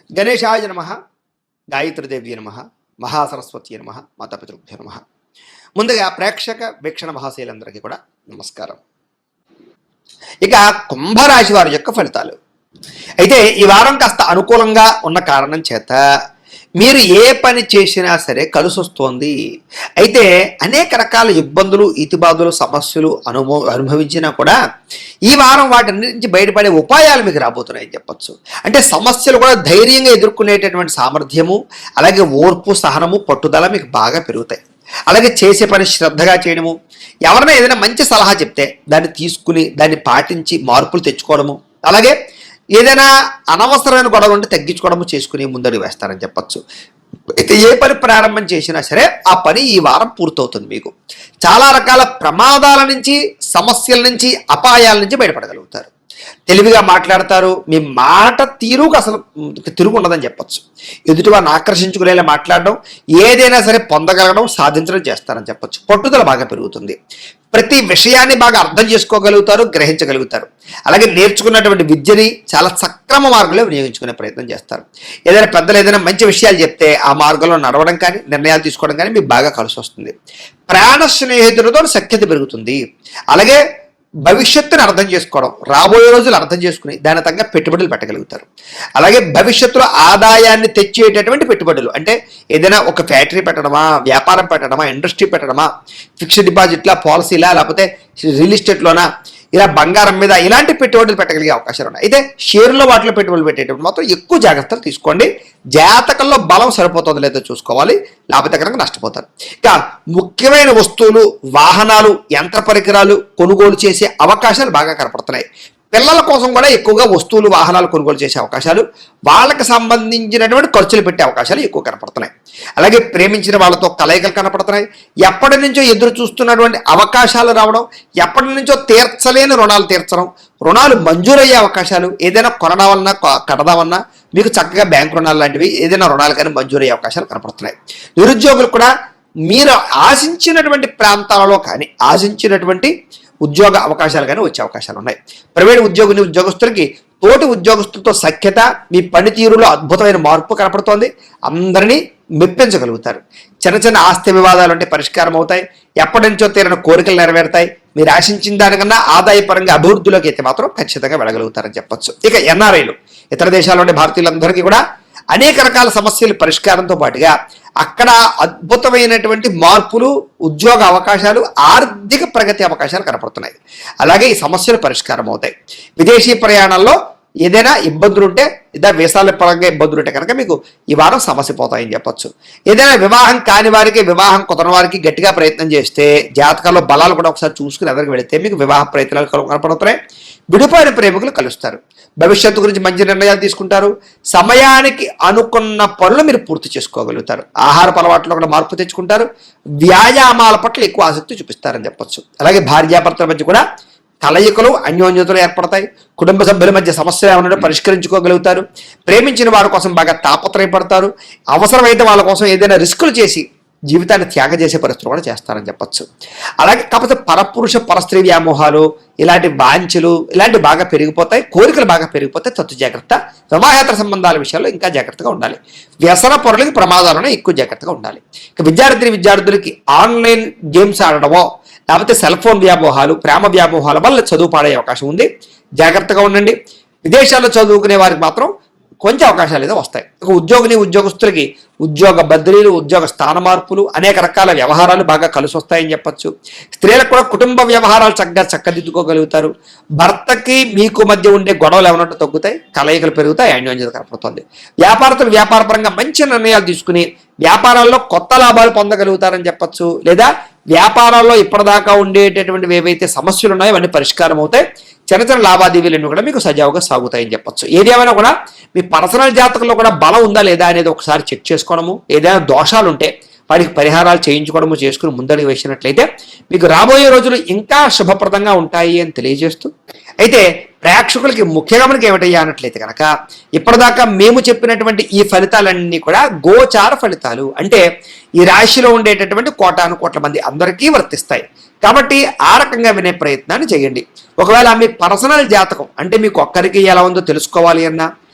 గణేశాయ నమః, గాయత్రీదేవ్య నమః, మహాసరస్వతి నమః, మాతాపితృభ్యో నమః. ముందుగా ప్రేక్షక వీక్షణ మహాశైలందరికీ కూడా నమస్కారం. ఇక కుంభరాశి వారి యొక్క ఫలితాలు. అయితే ఈ వారం కాస్త అనుకూలంగా ఉన్న కారణం చేత మీరు ఏ పని చేసినా సరే కలిసి వస్తోంది. అయితే అనేక రకాల ఇబ్బందులు, ఇతిబాధలు, సమస్యలు అనుభవించినా కూడా ఈ వారం వాటి నుంచి బయటపడే ఉపాయాలు మీకు రాబోతున్నాయని చెప్పచ్చు. అంటే సమస్యలు కూడా ధైర్యంగా ఎదుర్కొనేటటువంటి సామర్థ్యము, అలాగే ఓర్పు, సహనము, పట్టుదల మీకు బాగా పెరుగుతాయి. అలాగే చేసే పని శ్రద్ధగా చేయడము, ఎవరైనా ఏదైనా మంచి సలహా చెప్తే దాన్ని తీసుకుని దాన్ని పాటించి మార్పులు తెచ్చుకోవడము, అలాగే ఏదైనా అనవసరమైన గొడవ ఉంటే తగ్గించుకోవడము చేసుకుని ముందడుగు వేస్తారని చెప్పచ్చు. అయితే ఏ పని ప్రారంభం చేసినా సరే ఆ పని ఈ వారం పూర్తవుతుంది. మీకు చాలా రకాల ప్రమాదాల నుంచి, సమస్యల నుంచి, అపాయాల నుంచి బయటపడగలుగుతారు. తెలివిగా మాట్లాడతారు. మీ మాట తీరుకు అసలు తిరుగు ఉండదని చెప్పచ్చు. ఎదుటివారిని ఆకర్షించుకునేలా మాట్లాడడం, ఏదైనా సరే పొందగలగడం, సాధించడం చేస్తారని చెప్పచ్చు. పట్టుదల బాగా పెరుగుతుంది. ప్రతి విషయాన్ని బాగా అర్థం చేసుకోగలుగుతారు, గ్రహించగలుగుతారు. అలాగే నేర్చుకున్నటువంటి విద్యని చాలా సక్రమ మార్గంలో వినియోగించుకునే ప్రయత్నం చేస్తారు. ఏదైనా పెద్దలు ఏదైనా మంచి విషయాలు చెప్తే ఆ మార్గంలో నడవడం కానీ, నిర్ణయాలు తీసుకోవడం కానీ మీకు బాగా కలిసి వస్తుంది. ప్రాణ స్నేహితులతో సఖ్యత పెరుగుతుంది. అలాగే భవిష్యత్తుని అర్థం చేసుకోవడం, రాబోయే రోజులు అర్థం చేసుకుని దాని తగ్గ పెట్టుబడులు పెట్టగలుగుతారు. అలాగే భవిష్యత్తులో ఆదాయాన్ని తెచ్చేటటువంటి పెట్టుబడులు, అంటే ఏదైనా ఒక ఫ్యాక్టరీ పెట్టడమా, వ్యాపారం పెట్టడమా, ఇండస్ట్రీ పెట్టడమా, ఫిక్స్డ్ డిపాజిట్లా, పాలసీలా, లేకపోతే రియల్ ఎస్టేట్లోనా, ఇలా బంగారం మీద ఇలాంటి పెట్టుబడులు పెట్టగలిగే అవకాశాలు ఉన్నాయి. అయితే షేర్లో వాటిలో పెట్టుబడులు పెట్టేటప్పుడు మాత్రం ఎక్కువ జాగ్రత్తలు తీసుకోండి. జాతకంలో బలం సరిపోతుందో లేదో చూసుకోవాలి, లేకపోతే కనుక నష్టపోతారు. ఇక ముఖ్యమైన వస్తువులు, వాహనాలు, యంత్ర పరికరాలు కొనుగోలు చేసే అవకాశాలు బాగా కనపడుతున్నాయి. పిల్లల కోసం కూడా ఎక్కువగా వస్తువులు, వాహనాలు కొనుగోలు చేసే అవకాశాలు, వాళ్ళకి సంబంధించినటువంటి ఖర్చులు పెట్టే అవకాశాలు ఎక్కువ కనపడుతున్నాయి. అలాగే ప్రేమించిన వాళ్ళతో కలయికలు కనపడుతున్నాయి. ఎప్పటి నుంచో ఎదురు చూస్తున్నటువంటి అవకాశాలు రావడం, ఎప్పటి నుంచో తీర్చలేని రుణాలు తీర్చడం, రుణాలు మంజూరయ్యే అవకాశాలు, ఏదైనా కొనడావలన్నా కడదామన్నా మీకు చక్కగా బ్యాంకు రుణాలు లాంటివి, ఏదైనా రుణాలు కానీ మంజూరయ్యే అవకాశాలు కనపడుతున్నాయి. నిరుద్యోగులు కూడా మీరు ఆశించినటువంటి ప్రాంతాలలో కానీ, ఆశించినటువంటి ఉద్యోగ అవకాశాలు కానీ వచ్చే అవకాశాలు ఉన్నాయి. ప్రైవేట్ ఉద్యోగస్తులకి తోటి ఉద్యోగస్తులతో సఖ్యత, మీ పనితీరులో అద్భుతమైన మార్పు కనపడుతోంది. అందరినీ మెప్పించగలుగుతారు. చిన్న చిన్న ఆస్తి వివాదాలు అంటే పరిష్కారం అవుతాయి. ఎప్పటి నుంచో తీరిన కోరికలు నెరవేరుతాయి. మీరు ఆశించిన దానికన్నా ఆదాయపరంగా అభివృద్ధిలోకి అయితే మాత్రం ఖచ్చితంగా వెళ్ళగలుగుతారని చెప్పచ్చు. ఇక ఎన్ఆర్ఐలు, ఇతర దేశాల్లోని భారతీయులందరికీ కూడా అనేక రకాల సమస్యల పరిష్కారంతో పాటుగా అక్కడ అద్భుతమైనటువంటి మార్పులు, ఉద్యోగ అవకాశాలు, ఆర్థిక ప్రగతి అవకాశాలు కనపడుతున్నాయి. అలాగే ఈ సమస్యలు పరిష్కారం అవుతాయి. విదేశీ ప్రయాణాల్లో ఏదైనా ఇబ్బందులు ఉంటే, వీసాల పరంగా ఇబ్బందులు ఉంటే కనుక మీకు ఈ వారం సమస్య పోతాయని చెప్పచ్చు. ఏదైనా వివాహం కాని వారికి, వివాహం కుదరని వారికి గట్టిగా ప్రయత్నం చేస్తే, జాతకాల్లో బలాలు కూడా ఒకసారి చూసుకుని ఎదురుకు వెళితే మీకు వివాహ ప్రయత్నాలు కనపడుతున్నాయి. విడిపోయిన ప్రేమికులు కలుస్తారు. భవిష్యత్తు గురించి మంచి నిర్ణయాలు తీసుకుంటారు. సమయానికి అనుకున్న పనులు మీరు పూర్తి చేసుకోగలుగుతారు. ఆహారపు అలవాట్లో కూడా మార్పు తెచ్చుకుంటారు. వ్యాయామాల పట్ల ఎక్కువ ఆసక్తి చూపిస్తారని చెప్పచ్చు. అలాగే భార్యాభర్తల మధ్య కూడా కలయికలు, అన్యోన్యతలు ఏర్పడతాయి. కుటుంబ సభ్యుల మధ్య సమస్యలు ఏమన్నా పరిష్కరించుకోగలుగుతారు. ప్రేమించిన వారి కోసం బాగా తాపత్రయపడతారు. అవసరమైతే వాళ్ళ కోసం ఏదైనా రిస్కులు చేసి జీవితాన్ని త్యాగం చేసే పరిస్థితులు కూడా చేస్తారని చెప్పచ్చు. అలాగే కాకపోతే పరపురుష పరస్త్రీ వ్యామోహాలు, ఇలాంటి వాంఛలు ఇలాంటివి బాగా పెరిగిపోతాయి. కోరికలు బాగా పెరిగిపోతాయి. తత్తు జాగ్రత్త. వివాహేతర సంబంధాల విషయాల్లో ఇంకా జాగ్రత్తగా ఉండాలి. వ్యసన పొరలకి ప్రమాదాలను ఎక్కువ జాగ్రత్తగా ఉండాలి. ఇక విద్యార్థులకి ఆన్లైన్ గేమ్స్ ఆడడమో, లేకపోతే సెల్ ఫోన్ వ్యామోహాలు, ప్రేమ వ్యామోహాల వల్ల చదువు పాడే అవకాశం ఉంది. జాగ్రత్తగా ఉండండి. విదేశాల్లో చదువుకునే వారికి మాత్రం కొంచెం అవకాశాలు ఏదో వస్తాయి. ఒక ఉద్యోగస్తులకి ఉద్యోగ బదిలీలు, ఉద్యోగ స్థాన మార్పులు, అనేక రకాల వ్యవహారాలు బాగా కలిసి వస్తాయని చెప్పచ్చు. స్త్రీలకు కూడా కుటుంబ వ్యవహారాలు చక్కదిద్దుకోగలుగుతారు. భర్తకి మీకు మధ్య ఉండే గొడవలు ఏమన్నట్టు తగ్గుతాయి. కలయికలు పెరుగుతాయి. అన్యోన్యత కనపడుతుంది. వ్యాపారస్తులు వ్యాపారపరంగా మంచి నిర్ణయాలు తీసుకుని వ్యాపారాల్లో కొత్త లాభాలు పొందగలుగుతారని చెప్పచ్చు. లేదా వ్యాపారాల్లో ఇప్పటిదాకా ఉండేటటువంటి ఏవైతే సమస్యలు ఉన్నాయో అవన్నీ పరిష్కారం అవుతాయి. చిన్న చిన్న లావాదేవీలన్నీ కూడా మీకు సజావుగా సాగుతాయని చెప్పచ్చు. ఏది ఏమైనా కూడా మీ పర్సనల్ జాతకంలో కూడా బలం ఉందా లేదా అనేది ఒకసారి చెక్ చేసుకోవడము, ఏదైనా దోషాలు ఉంటే వాటికి పరిహారాలు చేయించుకోవడము చేసుకుని ముందడుగు వేసినట్లయితే మీకు రాబోయే రోజులు ఇంకా శుభప్రదంగా ఉంటాయి అని తెలియజేస్తూ, అయితే ప్రేక్షకులకి ముఖ్యంగా మనకి ఏమిటయ్యా అన్నట్లయితే కనుక ఇప్పటిదాకా మేము చెప్పినటువంటి ఈ ఫలితాలన్నీ కూడా గోచార ఫలితాలు. అంటే ఈ రాశిలో ఉండేటటువంటి కోటాను కోట్ల మంది అందరికీ వర్తిస్తాయి. కాబట్టి ఆ రకంగా వినే ప్రయత్నాన్ని చేయండి. ఒకవేళ మీ పర్సనల్ జాతకం అంటే మీకు ఒక్కరికి ఎలా ఉందో తెలుసుకోవాలి అన్నా,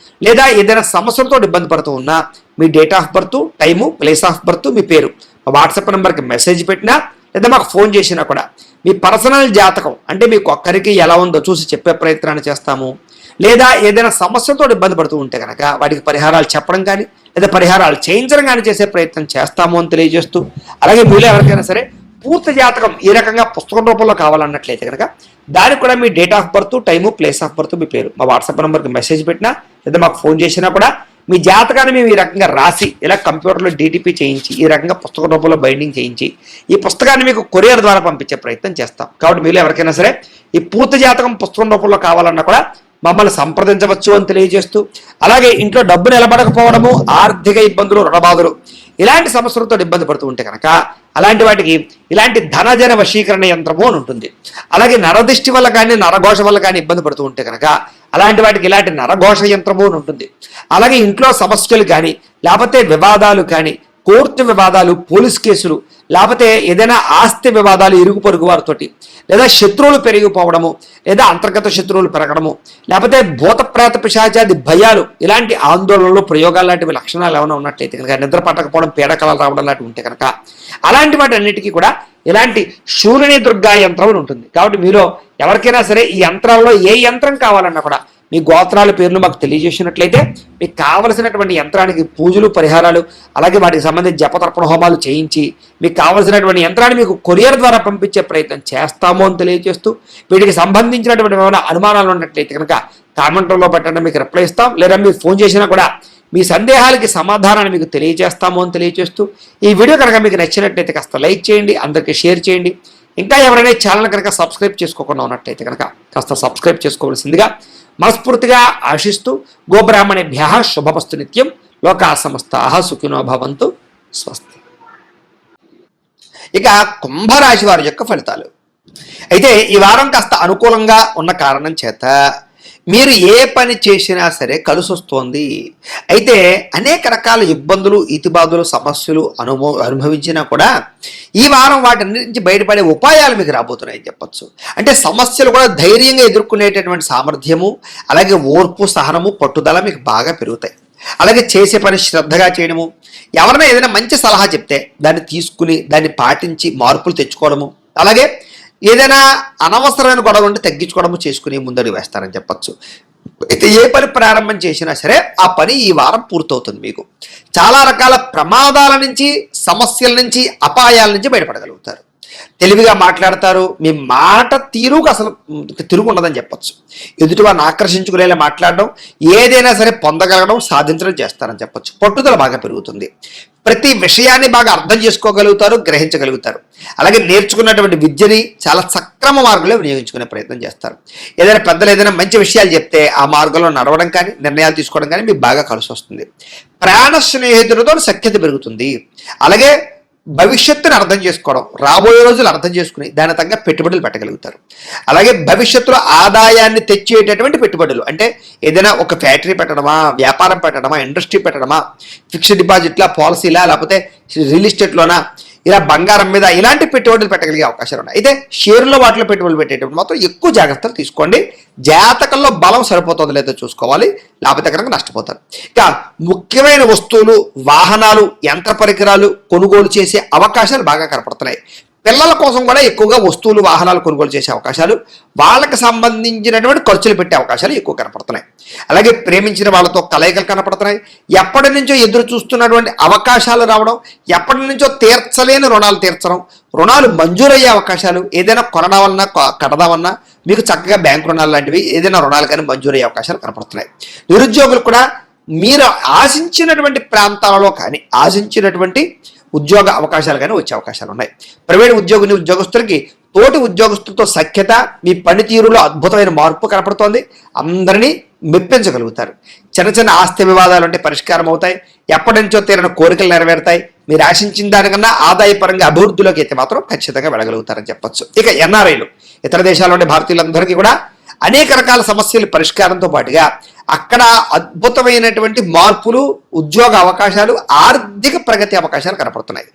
లేదా ఏదైనా సమస్యలతో ఇబ్బంది పడుతూ ఉన్నా మీ date of birth, time, place of birth, మీ పేరు మా వాట్సాప్ నెంబర్కి మెసేజ్ పెట్టినా లేదా మాకు ఫోన్ చేసినా కూడా మీ పర్సనల్ జాతకం అంటే మీకు ఒక్కరికి ఎలా ఉందో చూసి చెప్పే ప్రయత్నాన్ని చేస్తాము. లేదా ఏదైనా సమస్యలతో ఇబ్బంది పడుతూ ఉంటే కనుక వాటికి పరిహారాలు చెప్పడం కానీ లేదా పరిహారాలు చేయించడం కానీ చేసే ప్రయత్నం చేస్తాము అని తెలియజేస్తూ, అలాగే మీలో ఎవరికైనా సరే పూర్తి జాతకం ఈ రకంగా పుస్తకం రూపంలో కావాలన్నట్లయితే కనుక దానికి కూడా మీ date of birth, time, place of birth, మీ పేరు మా వాట్సాప్ నెంబర్కి మెసేజ్ పెట్టినా లేదా మాకు ఫోన్ చేసినా కూడా మీ జాతకాన్ని మేము ఈ రకంగా రాసి ఇలా కంప్యూటర్లో డీటీపీ చేయించి ఈ రకంగా పుస్తక రూపంలో బైండింగ్ చేయించి ఈ పుస్తకాన్ని మీకు కొరియర్ ద్వారా పంపించే ప్రయత్నం చేస్తాం. కాబట్టి మీరు ఎవరికైనా సరే ఈ పూర్తి జాతకం పుస్తకం రూపంలో కావాలన్నా కూడా మమ్మల్ని సంప్రదించవచ్చు అని తెలియజేస్తూ, అలాగే ఇంట్లో డబ్బు నిలబడకపోవడము, ఆర్థిక ఇబ్బందులు, రుణబాధలు ఇలాంటి సమస్యలతో ఇబ్బంది పడుతూ ఉంటే కనుక అలాంటి వాటికి ఇలాంటి ధనజన వశీకరణ యంత్రము అని ఉంటుంది. అలాగే నరదిష్టి వల్ల కానీ నరఘోష వల్ల కానీ ఇబ్బంది పడుతూ ఉంటే కనుక అలాంటి వాటికి ఇలాంటి నరఘోష యంత్రము అని ఉంటుంది. అలాగే ఇంట్లో సమస్యలు కానీ లేకపోతే వివాదాలు కానీ, కోర్టు వివాదాలు, పోలీస్ కేసులు, లేకపోతే ఏదైనా ఆస్తి వివాదాలు ఇరుగు పొరుగు వారితోటి, లేదా శత్రువులు పెరిగిపోవడము, లేదా అంతర్గత శత్రువులు పెరగడము, లేకపోతే భూత ప్రేత పిశాచాది భయాలు, ఇలాంటి ఆందోళనలు, ప్రయోగాలు లాంటివి లక్షణాలు ఏమైనా ఉన్నట్లయితే కనుక, నిద్ర పట్టకపోవడం, పీడకలాలు రావడం లాంటివి ఉంటే కనుక అలాంటి వాటి అన్నిటికీ కూడా ఇలాంటి శూలిని దుర్గా యంత్రం ఉంటుంది. కాబట్టి మీలో ఎవరికైనా సరే ఈ యంత్రాల్లో ఏ యంత్రం కావాలన్నా కూడా మీ గోత్రాల పేర్లు మాకు తెలియజేసినట్లయితే మీకు కావలసినటువంటి యంత్రానికి పూజలు, పరిహారాలు, అలాగే వాటికి సంబంధించి జపతర్పణ హోమాలు చేయించి మీకు కావలసినటువంటి యంత్రాన్ని మీకు కొరియర్ ద్వారా పంపించే ప్రయత్నం చేస్తాము అని తెలియజేస్తూ, వీటికి సంబంధించినటువంటి ఏమైనా అనుమానాలు ఉన్నట్లయితే కనుక కామెంట్లో పెట్టండి, మీకు రిప్లై ఇస్తాం. లేదా మీరు ఫోన్ చేసినా కూడా మీ సందేహాలకి సమాధానాన్ని మీకు తెలియజేస్తాము అని తెలియజేస్తూ, ఈ వీడియో కనుక మీకు నచ్చినట్లయితే కాస్త లైక్ చేయండి, అందరికీ షేర్ చేయండి. ఇంకా ఎవరైనా ఛానల్ కనుక సబ్స్క్రైబ్ చేసుకోకుండా ఉన్నట్లయితే కనుక కాస్త సబ్స్క్రైబ్ చేసుకోవాల్సిందిగా మనస్ఫూర్తిగా ఆశిస్తూ, గోబ్రాహ్మణేభ్యః శుభమస్తు నిత్యం, లోకాః సమస్తాః సుఖినో భవంతు, స్వస్తి. ఇక కుంభరాశి వారి యొక్క ఫలితాలు. అయితే ఈ వారం కాస్త అనుకూలంగా ఉన్న కారణం చేత మీరు ఏ పని చేసినా సరే కలిసి వస్తోంది. అయితే అనేక రకాల ఇబ్బందులు, ఇతిబాధలు, సమస్యలు అనుభవించినా కూడా ఈ వారం వాటి నుంచి బయటపడే ఉపాయాలు మీకు రాబోతున్నాయని చెప్పచ్చు. అంటే సమస్యలు కూడా ధైర్యంగా ఎదుర్కొనేటటువంటి సామర్థ్యము, అలాగే ఓర్పు, సహనము, పట్టుదల మీకు బాగా పెరుగుతాయి. అలాగే చేసే పని శ్రద్ధగా చేయడము, ఎవరైనా ఏదైనా మంచి సలహా చెప్తే దాన్ని తీసుకుని దాన్ని పాటించి మార్పులు తెచ్చుకోవడము, అలాగే ఏదైనా అనవసరమైన గొడవలు ఉంటే తగ్గించుకోవడము చేసుకుని ముందడుగు వేస్తారని చెప్పచ్చు. అయితే ఏ పని ప్రారంభం చేసినా సరే ఆ పని ఈ వారం పూర్తవుతుంది. మీకు చాలా రకాల ప్రమాదాల నుంచి, సమస్యల నుంచి, అపాయాల నుంచి బయటపడగలుగుతారు. తెలివిగా మాట్లాడతారు. మీ మాట తీరుకు అసలు తిరుగు ఉండదని చెప్పచ్చు. ఎదుటి వారిని ఆకర్షించుకునేలా మాట్లాడడం, ఏదైనా సరే పొందగలగడం, సాధించడం చేస్తారని చెప్పచ్చు. పట్టుదల బాగా పెరుగుతుంది. ప్రతి విషయాన్ని బాగా అర్థం చేసుకోగలుగుతారు, గ్రహించగలుగుతారు. అలాగే నేర్చుకున్నటువంటి విద్యని చాలా సక్రమ మార్గంలో వినియోగించుకునే ప్రయత్నం చేస్తారు. ఏదైనా పెద్దలు ఏదైనా మంచి విషయాలు చెప్తే ఆ మార్గంలో నడవడం కానీ, నిర్ణయాలు తీసుకోవడం కానీ మీకు బాగా కలిసి వస్తుంది. ప్రాణ స్నేహితులతో సఖ్యత పెరుగుతుంది. అలాగే భవిష్యత్తును అర్థం చేసుకోవడం, రాబోయే రోజులు అర్థం చేసుకుని దాని తగ్గ పెట్టుబడులు పెట్టగలుగుతారు. అలాగే భవిష్యత్తులో ఆదాయాన్ని తెచ్చేటటువంటి పెట్టుబడులు, అంటే ఏదైనా ఒక ఫ్యాక్టరీ పెట్టడమా, వ్యాపారం పెట్టడమా, ఇండస్ట్రీ పెట్టడమా, ఫిక్స్డ్ డిపాజిట్లా, పాలసీలా, లేకపోతే రియల్ ఎస్టేట్లోనా, ఇలా బంగారం మీద ఇలాంటి పెట్టుబడులు పెట్టగలిగే అవకాశాలు ఉన్నాయి. అయితే షేర్లో వాటిలో పెట్టుబడులు పెట్టేటప్పుడు మాత్రం ఎక్కువ జాగ్రత్తలు తీసుకోండి. జాతకంలో బలం సరిపోతుందో లేదో చూసుకోవాలి, లేకపోతే కనుక నష్టపోతారు. ఇక ముఖ్యమైన వస్తువులు, వాహనాలు, యంత్ర పరికరాలు కొనుగోలు చేసే అవకాశాలు బాగా కనపడుతున్నాయి. పిల్లల కోసం కూడా ఎక్కువగా వస్తువులు, వాహనాలు కొనుగోలు చేసే అవకాశాలు, వాళ్ళకి సంబంధించినటువంటి ఖర్చులు పెట్టే అవకాశాలు ఎక్కువ కనపడుతున్నాయి. అలాగే ప్రేమించిన వాళ్ళతో కలయికలు కనపడుతున్నాయి. ఎప్పటి నుంచో ఎదురు చూస్తున్నటువంటి అవకాశాలు రావడం, ఎప్పటి నుంచో తీర్చలేని రుణాలు తీర్చడం, రుణాలు మంజూరయ్యే అవకాశాలు, ఏదైనా కొనడామన్నా కడదామన్నా మీకు చక్కగా బ్యాంకు రుణాలు లాంటివి ఏదైనా రుణాలు కానీ మంజూరయ్యే అవకాశాలు కనపడుతున్నాయి. నిరుద్యోగులు కూడా మీరు ఆశించినటువంటి ప్రాంతాలలో కానీ, ఆశించినటువంటి ఉద్యోగ అవకాశాలు కానీ వచ్చే అవకాశాలు ఉన్నాయి. ప్రైవేట్ ఉద్యోగస్తులకి తోటి ఉద్యోగస్తులతో సఖ్యత, మీ పనితీరులో అద్భుతమైన మార్పు కనపడుతోంది. అందరినీ మెప్పించగలుగుతారు. చిన్న చిన్న ఆస్తి వివాదాలు అంటే పరిష్కారం అవుతాయి. ఎప్పటి నుంచో తీరిన కోరికలు నెరవేరుతాయి. మీరు ఆశించిన దానికన్నా ఆదాయపరంగా అభివృద్ధిలోకి అయితే మాత్రం ఖచ్చితంగా వెళ్ళగలుగుతారని చెప్పచ్చు. ఇక ఎన్ఆర్ఐలు, ఇతర దేశాల్లో ఉండే భారతీయులందరికీ కూడా అనేక రకాల సమస్యల పరిష్కారంతో పాటుగా అక్కడ అద్భుతమైనటువంటి మార్పులు, ఉద్యోగ అవకాశాలు, ఆర్థిక ప్రగతి అవకాశాలు కనపడుతున్నాయి.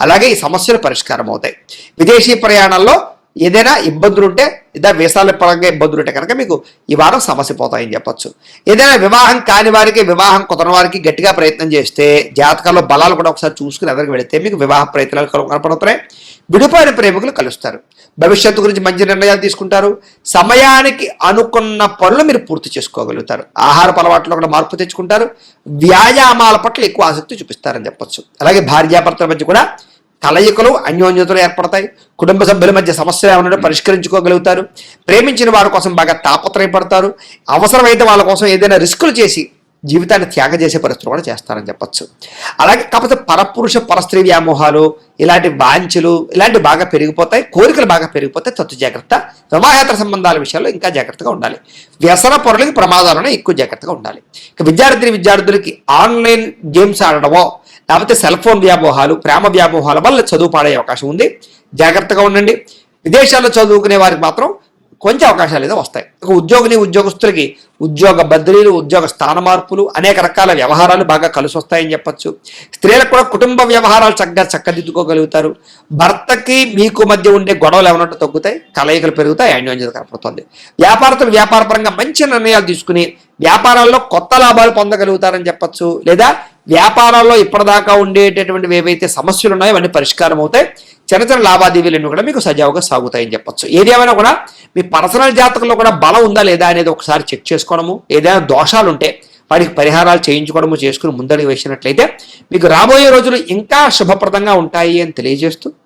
అలాగే ఈ సమస్యలు పరిష్కారం అవుతాయి. విదేశీ ప్రయాణాల్లో ఏదైనా ఇబ్బందులు ఉంటే లేదా వీసాల పరంగా ఇబ్బందులు ఉంటే కనుక మీకు ఈ వారం సమస్య పోతాయని చెప్పొచ్చు. ఏదైనా వివాహం కాని వారికి, వివాహం కుదరని వారికి గట్టిగా ప్రయత్నం చేస్తే జాతకాల్లో బలాలు కూడా ఒకసారి చూసుకుని ఎదురుకు వెళితే మీకు వివాహ ప్రయత్నాలు కనపడుతున్నాయి. విడిపోయిన ప్రేమికులు కలుస్తారు. భవిష్యత్తు గురించి మంచి నిర్ణయాలు తీసుకుంటారు. సమయానికి అనుకున్న పనులు మీరు పూర్తి చేసుకోగలుగుతారు. ఆహారపు అలవాట్లో కూడా మార్పు తెచ్చుకుంటారు. వ్యాయామాల పట్ల ఎక్కువ ఆసక్తి చూపిస్తారని చెప్పొచ్చు. అలాగే భార్యాభర్తల మధ్య కూడా కలయికలు, అన్యోన్యతలు ఏర్పడతాయి. కుటుంబ సభ్యుల మధ్య సమస్యలు ఏమన్నా పరిష్కరించుకోగలుగుతారు. ప్రేమించిన వారి కోసం బాగా తాపత్రయపడతారు. అవసరమైతే వాళ్ళ కోసం ఏదైనా రిస్కులు చేసి జీవితాన్ని త్యాగం చేసే పరిస్థితులు కూడా చేస్తారని చెప్పొచ్చు. అలాగే కాకపోతే పరపురుష పరస్త్రీ వ్యామోహాలు, ఇలాంటి వాంఛలు ఇలాంటివి బాగా పెరిగిపోతాయి. కోరికలు బాగా పెరిగిపోతాయి. తత్తు జాగ్రత్త. వివాహేతర సంబంధాల విషయాల్లో ఇంకా జాగ్రత్తగా ఉండాలి. వ్యసన పరులకి ప్రమాదాలను ఎక్కువ జాగ్రత్తగా ఉండాలి. ఇక విద్యార్థులకి ఆన్లైన్ గేమ్స్ ఆడడమో లేకపోతే సెల్ ఫోన్ వ్యామోహాలు, ప్రేమ వ్యామోహాల వల్ల చదువు పాడే అవకాశం ఉంది. జాగ్రత్తగా ఉండండి. విదేశాల్లో చదువుకునే వారికి మాత్రం కొంచెం అవకాశాలు ఏదో వస్తాయి. ఉద్యోగస్తులకి ఉద్యోగ బదిలీలు, ఉద్యోగ స్థాన మార్పులు, అనేక రకాల వ్యవహారాలు బాగా కలిసి వస్తాయని చెప్పచ్చు. స్త్రీలకు కూడా కుటుంబ వ్యవహారాలు చక్కదిద్దుకోగలుగుతారు. భర్తకి మీకు మధ్య ఉండే గొడవలు ఏమన్నట్టు తగ్గుతాయి. కలయికలు పెరుగుతాయి. అన్యోన్యత కనపడుతుంది. వ్యాపారస్తులు వ్యాపారపరంగా మంచి నిర్ణయాలు తీసుకుని వ్యాపారాల్లో కొత్త లాభాలు పొందగలుగుతారని చెప్పచ్చు. లేదా వ్యాపారాల్లో ఇప్పటిదాకా ఉండేటటువంటివి ఏవైతే సమస్యలు ఉన్నాయో అవన్నీ పరిష్కారం అవుతాయి. చిన్న చిన్న లావాదేవీలన్నీ కూడా మీకు సజావుగా సాగుతాయని చెప్పొచ్చు. ఏది ఏమైనా కూడా మీ పర్సనల్ జాతకంలో కూడా బలం ఉందా లేదా అనేది ఒకసారి చెక్ చేసుకోవడము, ఏదైనా దోషాలు ఉంటే వాటికి పరిహారాలు చేయించుకోవడము చేసుకుని ముందడుగు వేసినట్లయితే మీకు రాబోయే రోజులు ఇంకా శుభప్రదంగా ఉంటాయి అని తెలియజేస్తూ